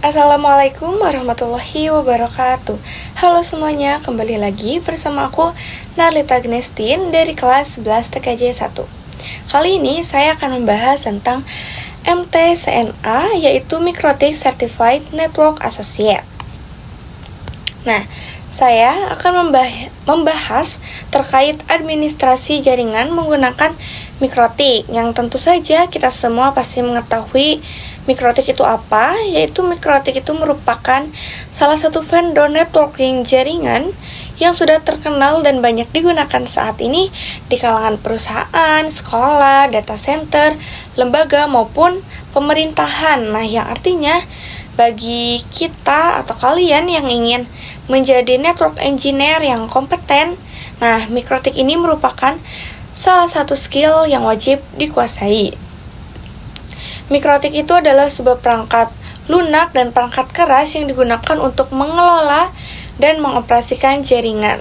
Assalamualaikum warahmatullahi wabarakatuh. Halo semuanya, kembali lagi bersama aku Narlita Gnestin dari kelas 11 TKJ 1. Kali ini saya akan membahas tentang MTCNA, yaitu Mikrotik Certified Network Associate. Nah, saya akan membahas terkait administrasi jaringan menggunakan Mikrotik, yang tentu saja kita semua pasti mengetahui Mikrotik itu apa, yaitu Mikrotik itu merupakan salah satu vendor networking jaringan yang sudah terkenal dan banyak digunakan saat ini di kalangan perusahaan, sekolah, data center, lembaga maupun pemerintahan. Nah, yang artinya bagi kita atau kalian yang ingin menjadi network engineer yang kompeten, nah Mikrotik ini merupakan salah satu skill yang wajib dikuasai. Mikrotik itu adalah sebuah perangkat lunak dan perangkat keras yang digunakan untuk mengelola dan mengoperasikan jaringan.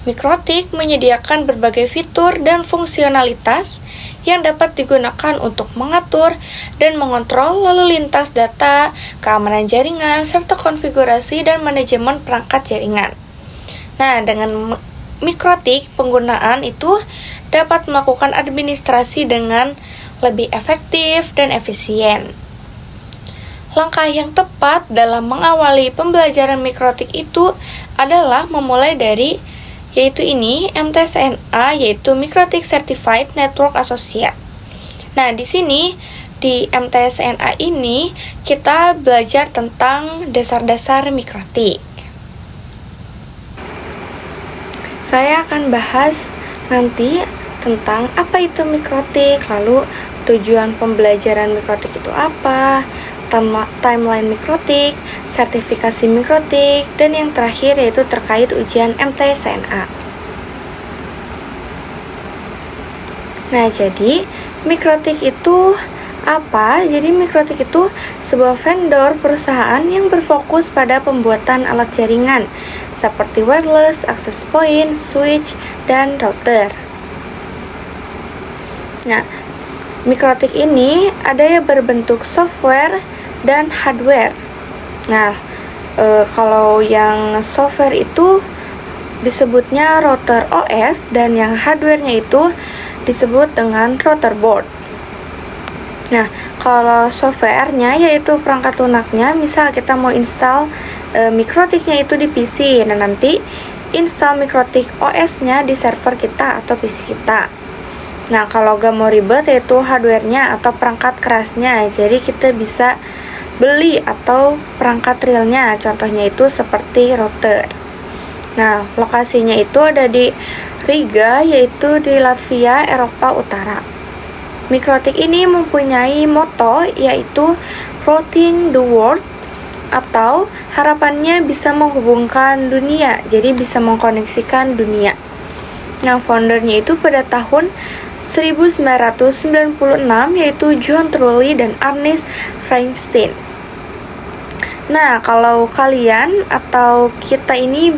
Mikrotik menyediakan berbagai fitur dan fungsionalitas yang dapat digunakan untuk mengatur dan mengontrol lalu lintas data, keamanan jaringan, serta konfigurasi dan manajemen perangkat jaringan. Nah, dengan Mikrotik, penggunaan itu dapat melakukan administrasi dengan lebih efektif dan efisien. Langkah yang tepat dalam mengawali pembelajaran Mikrotik itu adalah memulai dari MTCNA, yaitu Mikrotik Certified Network Associate. Nah, di sini di MTCNA ini kita belajar tentang dasar-dasar Mikrotik. Saya akan bahas nanti tentang apa itu Mikrotik, lalu tujuan pembelajaran Mikrotik itu apa, timeline Mikrotik, sertifikasi Mikrotik, dan yang terakhir yaitu terkait ujian MTCNA. Nah, jadi Mikrotik itu apa? Jadi Mikrotik itu sebuah vendor perusahaan yang berfokus pada pembuatan alat jaringan seperti wireless, access point, switch, dan router. Nah, Mikrotik ini ada yang berbentuk software dan hardware. Nah, kalau yang software itu disebutnya router OS dan yang hardware-nya itu disebut dengan router board. Nah, kalau software-nya yaitu perangkat lunaknya, misal kita mau install Mikrotiknya itu di PC, dan nanti install Mikrotik OS-nya di server kita atau PC kita. Nah, kalau gak mau ribet yaitu hardware-nya atau perangkat kerasnya, jadi kita bisa beli atau perangkat realnya, contohnya itu seperti router. Nah, lokasinya itu ada di Riga, yaitu di Latvia, Eropa Utara. Mikrotik ini mempunyai moto yaitu Routing the World, atau harapannya bisa menghubungkan dunia, jadi bisa mengkoneksikan dunia. Nah, foundernya itu pada tahun 1996 yaitu John Trulli dan Ernest Feinstein. Nah, kalau kalian atau kita ini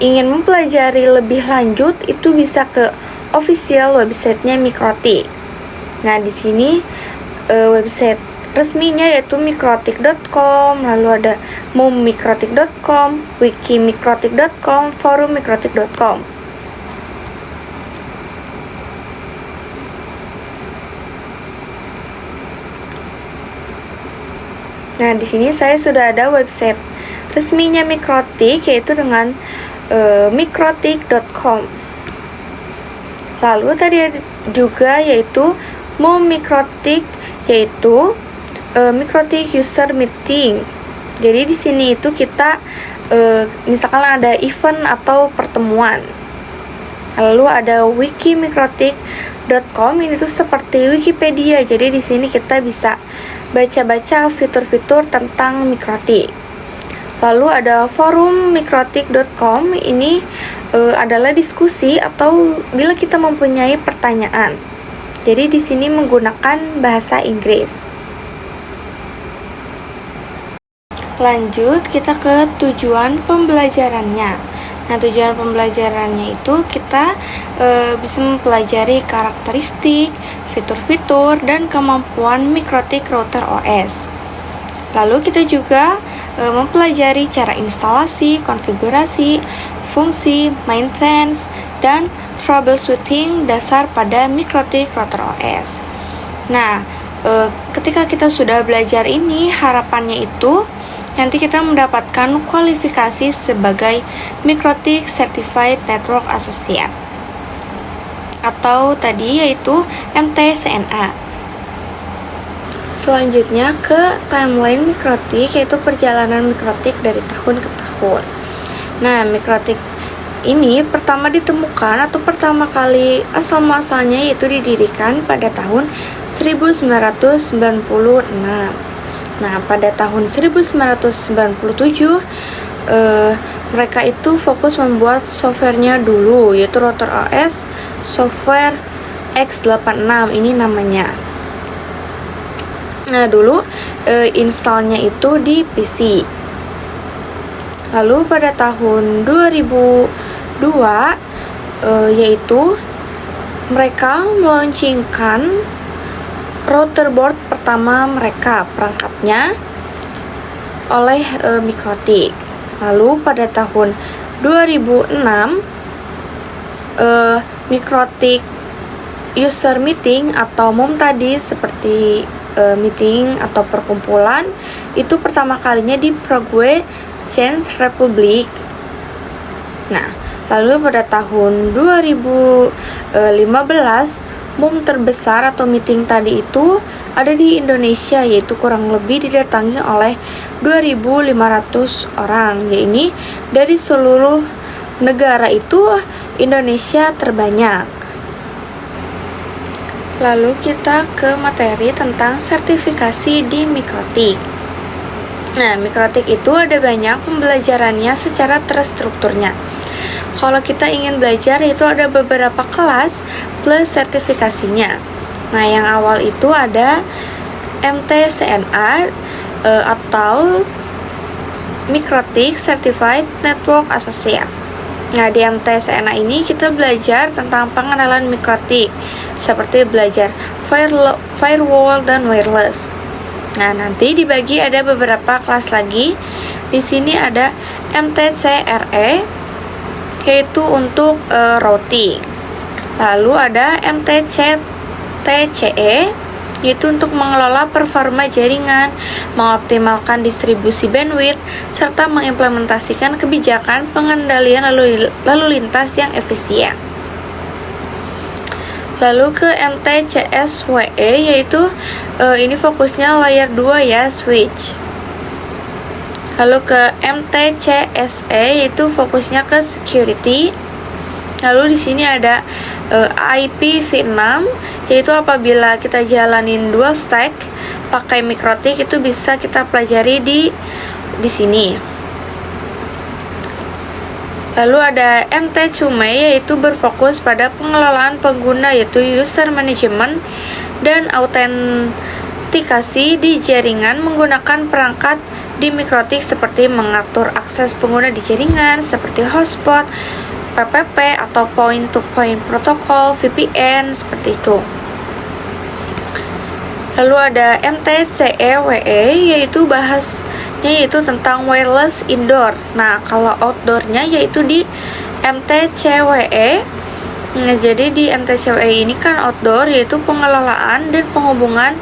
ingin mempelajari lebih lanjut, itu bisa ke official websitenya Mikrotik. Nah, di sini website resminya yaitu mikrotik.com, lalu ada mummikrotik.com, wikimikrotik.com, forummikrotik.com. Nah, di sini saya sudah ada website resminya Mikrotik, yaitu dengan mikrotik.com. Lalu tadi juga yaitu mummikrotik, yaitu Mikrotik User Meeting. Jadi di sini itu kita misalkan ada event atau pertemuan. Lalu ada wikimikrotik.com, ini tuh seperti Wikipedia. Jadi di sini kita bisa baca-baca fitur-fitur tentang Mikrotik. Lalu ada forummikrotik.com, ini adalah diskusi atau bila kita mempunyai pertanyaan. Jadi di sini menggunakan bahasa Inggris. Lanjut kita ke tujuan pembelajarannya. Nah, tujuan pembelajarannya itu kita bisa mempelajari karakteristik, fitur-fitur, dan kemampuan Mikrotik Router OS. Lalu kita juga mempelajari cara instalasi, konfigurasi, fungsi, maintenance, dan troubleshooting dasar pada mikrotik router OS. Nah, ketika kita sudah belajar ini, harapannya itu nanti kita mendapatkan kualifikasi sebagai Mikrotik Certified Network Associate atau tadi yaitu MTCNA. Selanjutnya ke timeline mikrotik, yaitu perjalanan mikrotik dari tahun ke tahun. Nah, mikrotik ini pertama ditemukan atau pertama kali asal-muasalnya yaitu didirikan pada tahun 1996. Nah, pada tahun 1997 mereka itu fokus membuat softwarenya dulu, yaitu router OS software x86 ini namanya. Nah, dulu installnya itu di PC. Lalu pada tahun 2002 yaitu mereka meluncurkan router board pertama mereka, perangkatnya oleh Mikrotik. Lalu pada tahun 2006 Mikrotik user meeting atau MUM tadi seperti meeting atau perkumpulan itu pertama kalinya di Prague, Czech Republic. Nah, lalu pada tahun 2015 MUM terbesar atau meeting tadi itu ada di Indonesia, yaitu kurang lebih didatangi oleh 2.500 orang. Ya, ini dari seluruh negara itu Indonesia terbanyak. Lalu kita ke materi tentang sertifikasi di Mikrotik. Nah, Mikrotik itu ada banyak pembelajarannya secara terstrukturnya. Kalau kita ingin belajar itu ada beberapa kelas plus sertifikasinya. Nah, yang awal itu ada MTCNA atau Mikrotik Certified Network Associate. Nah, di MTCNA ini kita belajar tentang pengenalan mikrotik, seperti belajar firewall dan wireless. Nah, nanti dibagi ada beberapa kelas lagi. Di sini ada MTCRE, yaitu untuk routing. Lalu ada MTCTCE, yaitu untuk mengelola performa jaringan, mengoptimalkan distribusi bandwidth, serta mengimplementasikan kebijakan pengendalian lalu lintas yang efisien. Lalu ke MTCSWE, yaitu ini fokusnya layer 2 ya, switch. Lalu ke MTCSE, yaitu fokusnya ke security. Lalu di sini ada IPv6, yaitu apabila kita jalanin dual stack pakai Mikrotik itu bisa kita pelajari di sini. Lalu ada MT-CUME, yaitu berfokus pada pengelolaan pengguna, yaitu user management dan autentikasi di jaringan menggunakan perangkat di Mikrotik seperti mengatur akses pengguna di jaringan seperti hotspot, PPP atau point-to-point protocol, VPN, seperti itu. Lalu ada MTCEWE, yaitu bahasnya tentang wireless indoor. Nah, kalau outdoornya yaitu di MTCWE. Nah, jadi di MTCWE ini kan outdoor, yaitu pengelolaan dan penghubungan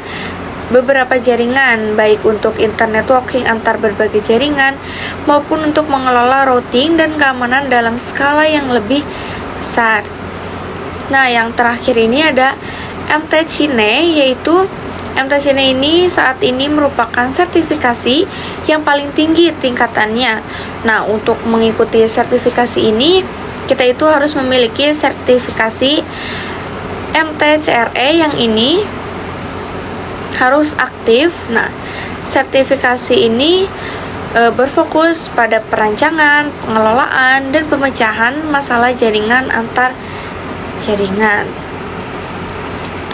beberapa jaringan, baik untuk internet networking antar berbagai jaringan maupun untuk mengelola routing dan keamanan dalam skala yang lebih besar. Nah, yang terakhir ini ada MTCine, yaitu MTCine ini saat ini merupakan sertifikasi yang paling tinggi tingkatannya. Nah, untuk mengikuti sertifikasi ini kita itu harus memiliki sertifikasi MTCRE yang ini harus aktif. Nah, sertifikasi ini berfokus pada perancangan, pengelolaan, dan pemecahan masalah jaringan antar jaringan.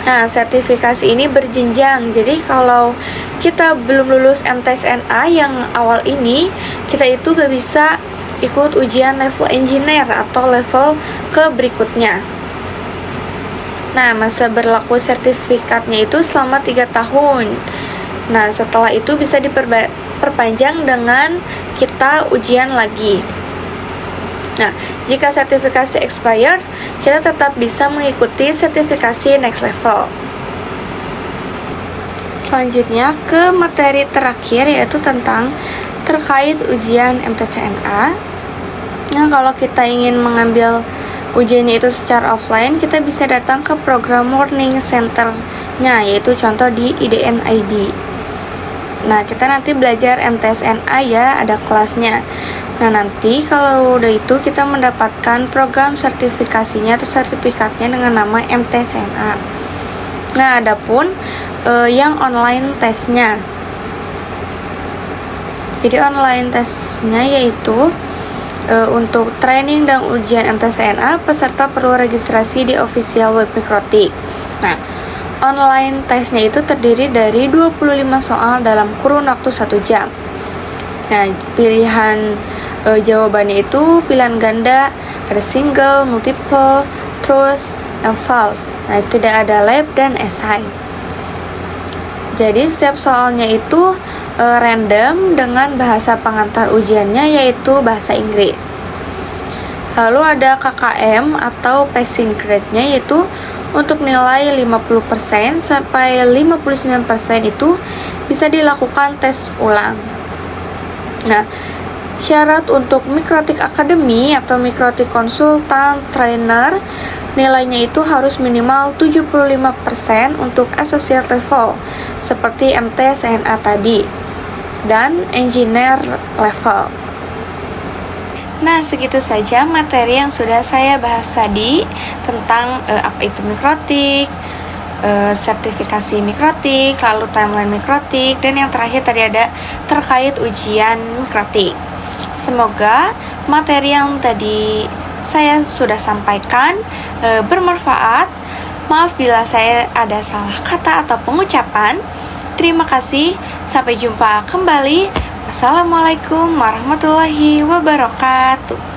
Nah, sertifikasi ini berjenjang. Jadi kalau kita belum lulus MTCNA yang awal ini, kita itu gak bisa ikut ujian level engineer atau level ke berikutnya. Nah, masa berlaku sertifikatnya itu selama 3 tahun. Nah, setelah itu bisa diperpanjang dengan kita ujian lagi. Nah, jika sertifikasi expired, kita tetap bisa mengikuti sertifikasi next level. Selanjutnya ke materi terakhir, yaitu tentang terkait ujian MTCNA. Nah, kalau kita ingin mengambil ujiannya itu secara offline, kita bisa datang ke program Learning Center-nya, yaitu contoh di IDN ID. Nah, kita nanti belajar MTSNA ya, ada kelasnya. Nah, nanti kalau udah itu kita mendapatkan program sertifikasinya atau sertifikatnya dengan nama MTSNA. Nah, adapun yang online tesnya. Jadi online tesnya yaitu untuk training dan ujian MTSNA, peserta perlu registrasi di official web Mikrotik. Nah, online tesnya itu terdiri dari 25 soal dalam kurun waktu 1 jam. Nah, pilihan jawabannya itu pilihan ganda, ada single, multiple, truth, and false. Nah, tidak ada lab dan esai. Jadi setiap soalnya itu random dengan bahasa pengantar ujiannya yaitu bahasa Inggris. Lalu ada KKM atau passing grade-nya, yaitu untuk nilai 50% sampai 59% itu bisa dilakukan tes ulang. Nah, syarat untuk Mikrotik Academy atau Mikrotik Konsultan Trainer, nilainya itu harus minimal 75% untuk associate level seperti MTSNA tadi dan engineer level. Nah, segitu saja materi yang sudah saya bahas tadi tentang apa itu Mikrotik, sertifikasi Mikrotik, lalu timeline Mikrotik, dan yang terakhir tadi ada terkait ujian Mikrotik. Semoga materi yang tadi saya sudah sampaikan bermanfaat. Maaf bila saya ada salah kata atau pengucapan. Terima kasih, sampai jumpa kembali. Wassalamualaikum warahmatullahi wabarakatuh.